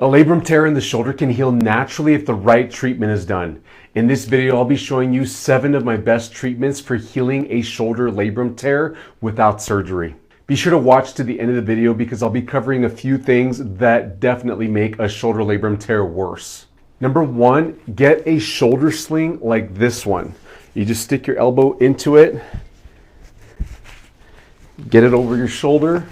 A labrum tear in the shoulder can heal naturally if the right treatment is done. In this video, I'll be showing you 7 of my best treatments for healing a shoulder labrum tear without surgery. Be sure to watch to the end of the video because I'll be covering a few things that definitely make a shoulder labrum tear worse. Number 1, get a shoulder sling like this one. You just stick your elbow into it, get it over your shoulder,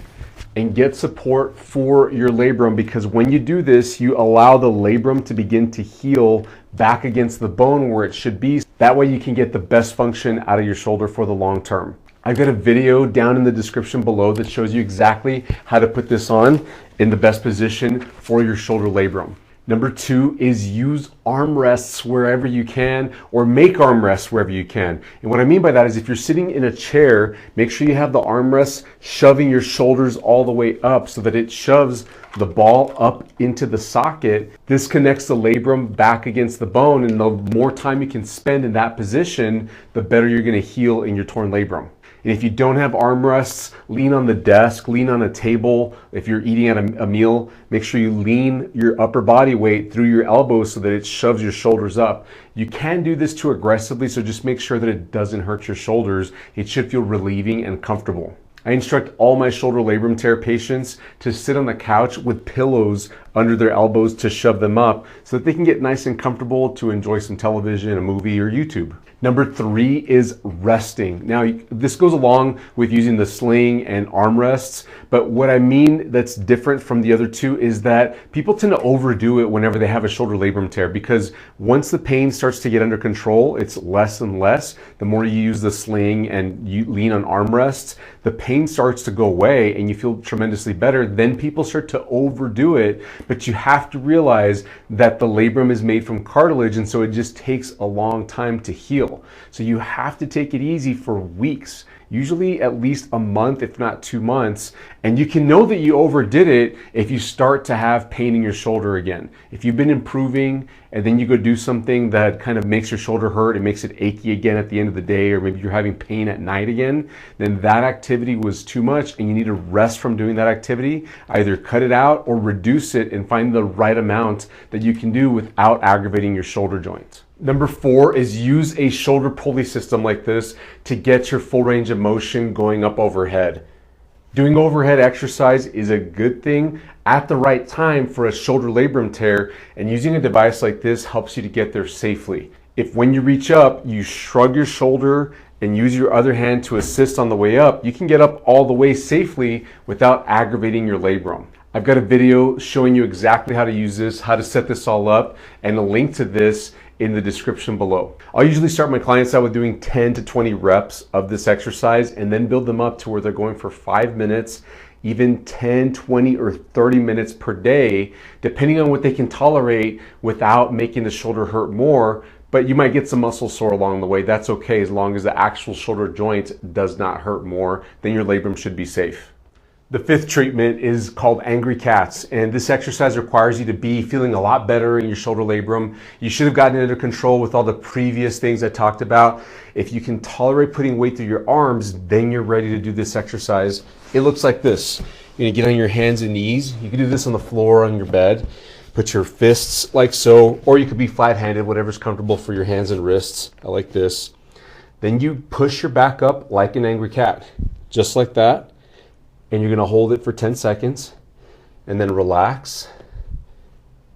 and get support for your labrum, because when you do this, you allow the labrum to begin to heal back against the bone where it should be. That way you can get the best function out of your shoulder for the long term. I've got a video down in the description below that shows you exactly how to put this on in the best position for your shoulder labrum. Number 2 is use armrests wherever you can, or make armrests wherever you can. And what I mean by that is if you're sitting in a chair, make sure you have the armrests shoving your shoulders all the way up so that it shoves the ball up into the socket. This connects the labrum back against the bone, and the more time you can spend in that position, the better you're going to heal in your torn labrum. And if you don't have armrests, lean on the desk, lean on a table. If you're eating at a meal, make sure you lean your upper body weight through your elbows so that it shoves your shoulders up. You can do this too aggressively, so just make sure that it doesn't hurt your shoulders. It should feel relieving and comfortable. I instruct all my shoulder labrum tear patients to sit on the couch with pillows under their elbows to shove them up so that they can get nice and comfortable to enjoy some television, a movie, or YouTube. Number 3 is resting. Now, this goes along with using the sling and armrests, but what I mean that's different from the other two is that people tend to overdo it whenever they have a shoulder labrum tear, because once the pain starts to get under control, it's less and less. The more you use the sling and you lean on armrests, the pain starts to go away and you feel tremendously better. Then people start to overdo it, but you have to realize that the labrum is made from cartilage, and so it just takes a long time to heal. So you have to take it easy for weeks, usually at least a month, if not 2 months. And you can know that you overdid it if you start to have pain in your shoulder again. If you've been improving and then you go do something that kind of makes your shoulder hurt, it makes it achy again at the end of the day, or maybe you're having pain at night again, then that activity was too much and you need to rest from doing that activity. Either cut it out or reduce it and find the right amount that you can do without aggravating your shoulder joint. Number 4 is use a shoulder pulley system like this to get your full range of motion going up overhead. Doing overhead exercise is a good thing at the right time for a shoulder labrum tear, and using a device like this helps you to get there safely. If when you reach up, you shrug your shoulder and use your other hand to assist on the way up, you can get up all the way safely without aggravating your labrum. I've got a video showing you exactly how to use this, how to set this all up, and a link to this in the description below. I'll usually start my clients out with doing 10 to 20 reps of this exercise and then build them up to where they're going for 5 minutes, even 10, 20, or 30 minutes per day, depending on what they can tolerate without making the shoulder hurt more. But you might get some muscle sore along the way. That's okay, as long as the actual shoulder joint does not hurt more, then your labrum should be safe. The 5th treatment is called Angry Cats, and this exercise requires you to be feeling a lot better in your shoulder labrum. You should have gotten it under control with all the previous things I talked about. If you can tolerate putting weight through your arms, then you're ready to do this exercise. It looks like this. You're gonna get on your hands and knees. You can do this on the floor, on your bed. Put your fists like so, or you could be flat-handed, whatever's comfortable for your hands and wrists. I like this. Then you push your back up like an angry cat, just like that. And you're going to hold it for 10 seconds and then relax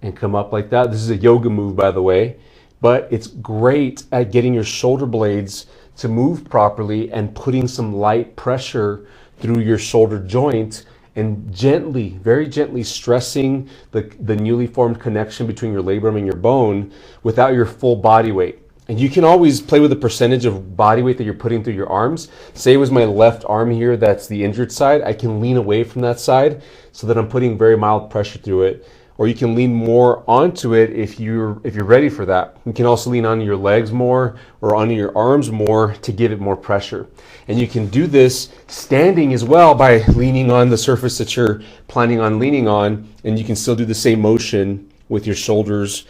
and come up like that. This is a yoga move, by the way, but it's great at getting your shoulder blades to move properly and putting some light pressure through your shoulder joint and gently, very gently stressing the newly formed connection between your labrum and your bone without your full body weight. And you can always play with the percentage of body weight that you're putting through your arms. Say it was my left arm here, that's the injured side. I can lean away from that side so that I'm putting very mild pressure through it. Or you can lean more onto it if you're ready for that. You can also lean onto your legs more or onto your arms more to give it more pressure. And you can do this standing as well by leaning on the surface that you're planning on leaning on, and you can still do the same motion with your shoulders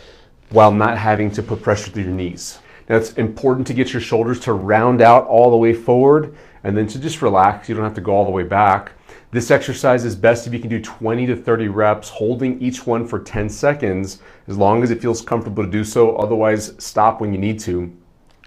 while not having to put pressure through your knees. Now, it's important to get your shoulders to round out all the way forward and then to just relax. You don't have to go all the way back. This exercise is best if you can do 20 to 30 reps, holding each one for 10 seconds, as long as it feels comfortable to do so. Otherwise, stop when you need to.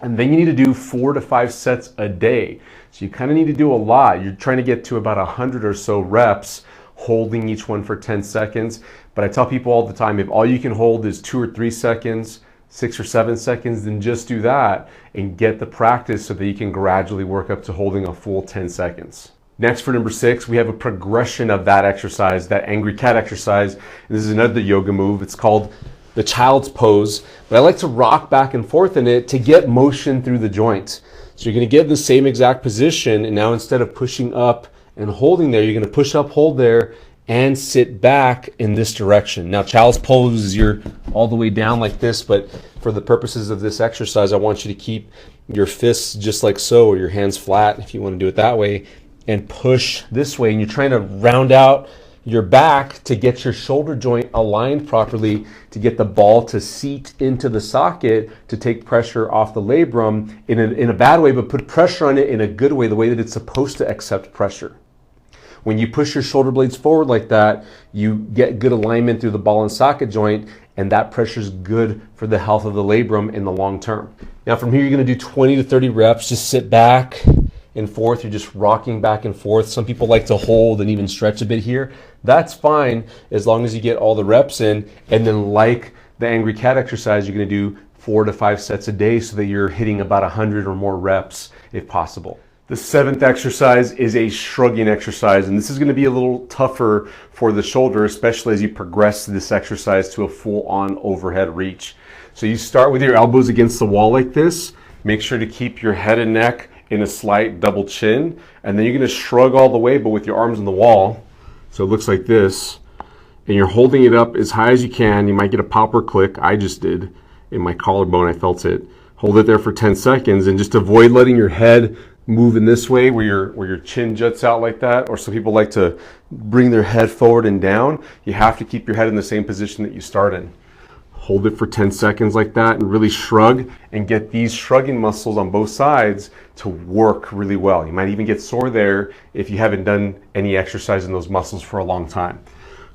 And then you need to do 4 to 5 sets a day. So you kind of need to do a lot. You're trying to get to about 100 or so reps, holding each one for 10 seconds. But I tell people all the time, if all you can hold is 2 or 3 seconds, 6 or 7 seconds, then just do that and get the practice so that you can gradually work up to holding a full 10 seconds. Next, for number 6, we have a progression of that exercise, that angry cat exercise. This is another yoga move. It's called the child's pose, but I like to rock back and forth in it to get motion through the joint. So you're going to get in the same exact position, and now instead of pushing up and holding there, you're going to push up, hold there, and sit back in this direction. Now, child's pose is you're all the way down like this, but for the purposes of this exercise, I want you to keep your fists just like so, or your hands flat if you want to do it that way, and push this way. And you're trying to round out your back to get your shoulder joint aligned properly, to get the ball to seat into the socket, to take pressure off the labrum in a bad way, but put pressure on it in a good way, the way that it's supposed to accept pressure. When you push your shoulder blades forward like that, you get good alignment through the ball and socket joint, and that pressure is good for the health of the labrum in the long term. Now from here, you're going to do 20 to 30 reps. Just sit back and forth. You're just rocking back and forth. Some people like to hold and even stretch a bit here. That's fine as long as you get all the reps in. And then, like the angry cat exercise, you're going to do 4 to 5 sets a day so that you're hitting about 100 or more reps if possible. The 7th exercise is a shrugging exercise, and this is going to be a little tougher for the shoulder, especially as you progress this exercise to a full-on overhead reach. So you start with your elbows against the wall like this. Make sure to keep your head and neck in a slight double chin, and then you're going to shrug all the way, but with your arms on the wall. So it looks like this, and you're holding it up as high as you can. You might get a pop or click. I just did in my collarbone. I felt it. Hold it there for 10 seconds, and just avoid letting your head move in this way where your chin juts out like that, or some people like to bring their head forward and down. You have to keep your head in the same position that you start in. Hold it for 10 seconds like that and really shrug, and get these shrugging muscles on both sides to work really well. You might even get sore there if you haven't done any exercise in those muscles for a long time.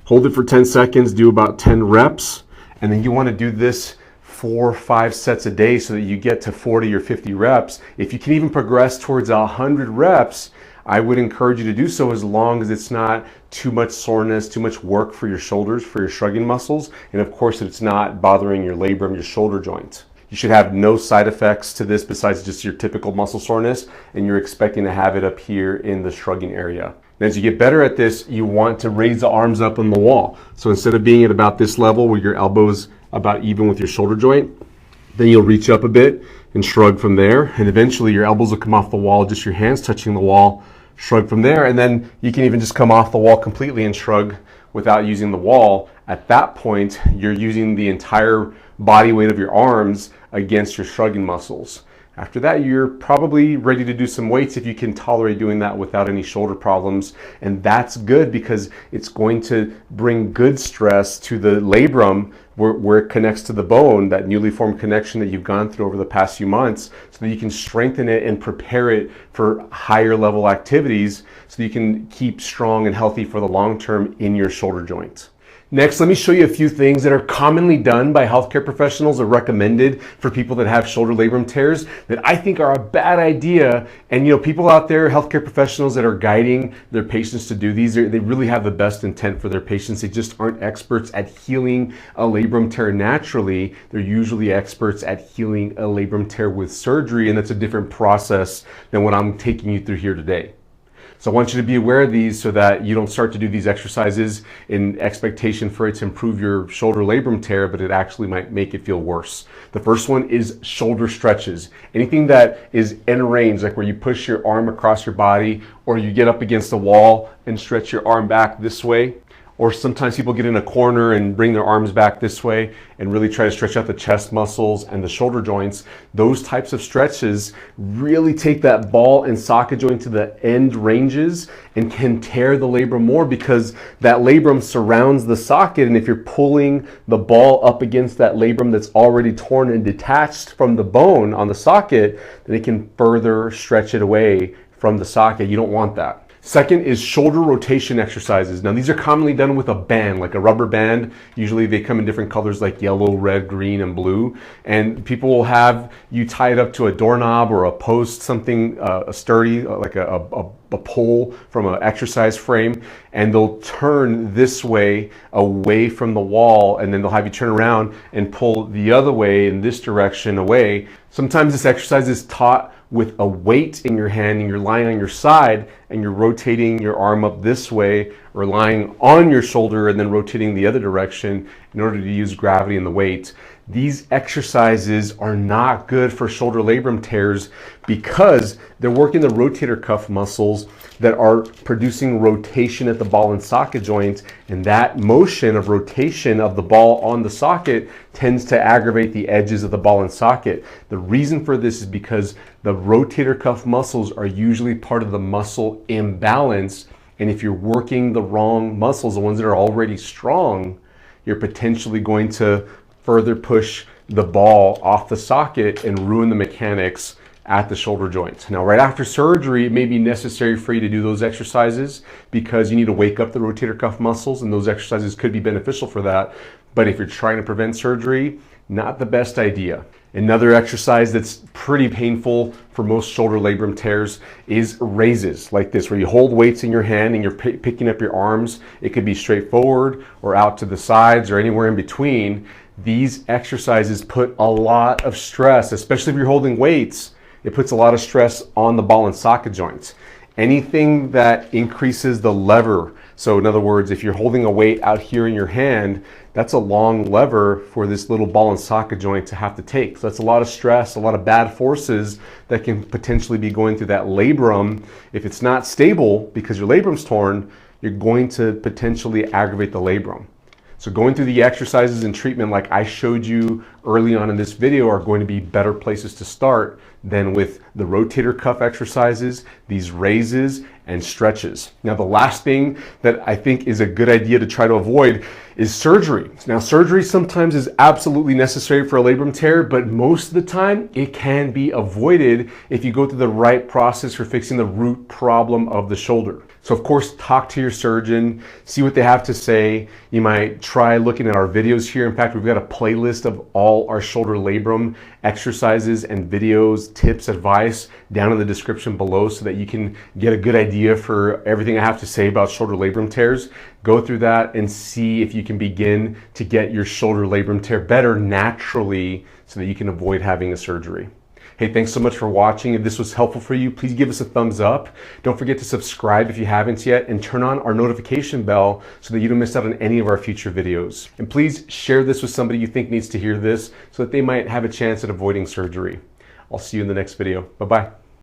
Hold it for 10 seconds, do about 10 reps, and then you want to do this 4 or 5 sets a day so that you get to 40 or 50 reps. If you can even progress towards 100 reps, I would encourage you to do so, as long as it's not too much soreness, too much work for your shoulders, for your shrugging muscles, and of course it's not bothering your labrum, your shoulder joint. You should have no side effects to this besides just your typical muscle soreness, and you're expecting to have it up here in the shrugging area. And as you get better at this, you want to raise the arms up on the wall. So instead of being at about this level where your elbows about even with your shoulder joint, then you'll reach up a bit and shrug from there, and eventually your elbows will come off the wall, just your hands touching the wall, shrug from there, and then you can even just come off the wall completely and shrug without using the wall. At that point, you're using the entire body weight of your arms against your shrugging muscles. After that, you're probably ready to do some weights if you can tolerate doing that without any shoulder problems. And that's good because it's going to bring good stress to the labrum where it connects to the bone, that newly formed connection that you've gone through over the past few months, so that you can strengthen it and prepare it for higher level activities so that you can keep strong and healthy for the long term in your shoulder joint. Next, let me show you a few things that are commonly done by healthcare professionals or recommended for people that have shoulder labrum tears that I think are a bad idea. And people out there, healthcare professionals that are guiding their patients to do these, they really have the best intent for their patients. They just aren't experts at healing a labrum tear naturally. They're usually experts at healing a labrum tear with surgery, and that's a different process than what I'm taking you through here today. So I want you to be aware of these so that you don't start to do these exercises in expectation for it to improve your shoulder labrum tear, but it actually might make it feel worse. The first one is shoulder stretches. Anything that is in range, like where you push your arm across your body, or you get up against the wall and stretch your arm back this way. Or sometimes people get in a corner and bring their arms back this way and really try to stretch out the chest muscles and the shoulder joints. Those types of stretches really take that ball and socket joint to the end ranges and can tear the labrum more, because that labrum surrounds the socket, and if you're pulling the ball up against that labrum that's already torn and detached from the bone on the socket, then it can further stretch it away from the socket. You don't want that. Second is shoulder rotation exercises. Now these are commonly done with a band, like a rubber band. Usually they come in different colors like yellow, red, green, and blue. And people will have you tie it up to a doorknob or a post, something sturdy, like a pole from an exercise frame, and they'll turn this way away from the wall, and then they'll have you turn around and pull the other way in this direction away. Sometimes this exercise is taught with a weight in your hand and you're lying on your side and you're rotating your arm up this way, or lying on your shoulder and then rotating the other direction in order to use gravity and the weight. These exercises are not good for shoulder labrum tears because they're working the rotator cuff muscles that are producing rotation at the ball and socket joint, and that motion of rotation of the ball on the socket tends to aggravate the edges of the ball and socket. The reason for this is because the rotator cuff muscles are usually part of the muscle imbalance, and if you're working the wrong muscles, the ones that are already strong, you're potentially going to further push the ball off the socket and ruin the mechanics at the shoulder joint. Now, right after surgery, it may be necessary for you to do those exercises because you need to wake up the rotator cuff muscles, and those exercises could be beneficial for that. But if you're trying to prevent surgery, not the best idea. Another exercise that's pretty painful for most shoulder labrum tears is raises like this, where you hold weights in your hand and you're picking up your arms. It could be straight forward or out to the sides or anywhere in between. These exercises put a lot of stress, especially if you're holding weights. It puts a lot of stress on the ball and socket joints. Anything that increases the lever, so in other words, if you're holding a weight out here in your hand, that's a long lever for this little ball and socket joint to have to take. So that's a lot of stress, a lot of bad forces that can potentially be going through that labrum. If it's not stable because your labrum's torn, you're going to potentially aggravate the labrum. So going through the exercises and treatment like I showed you early on in this video are going to be better places to start than with the rotator cuff exercises, these raises, and stretches. Now, the last thing that I think is a good idea to try to avoid is surgery. Now, surgery sometimes is absolutely necessary for a labrum tear, but most of the time it can be avoided if you go through the right process for fixing the root problem of the shoulder. So of course, talk to your surgeon, see what they have to say. You might try looking at our videos here. In fact, we've got a playlist of all our shoulder labrum exercises and videos, tips, advice down in the description below so that you can get a good idea for everything I have to say about shoulder labrum tears. Go through that and see if you can begin to get your shoulder labrum tear better naturally so that you can avoid having a surgery. Hey, thanks so much for watching. If this was helpful for you, please give us a thumbs up. Don't forget to subscribe if you haven't yet, and turn on our notification bell so that you don't miss out on any of our future videos. And please share this with somebody you think needs to hear this so that they might have a chance at avoiding surgery. I'll see you in the next video. Bye-bye.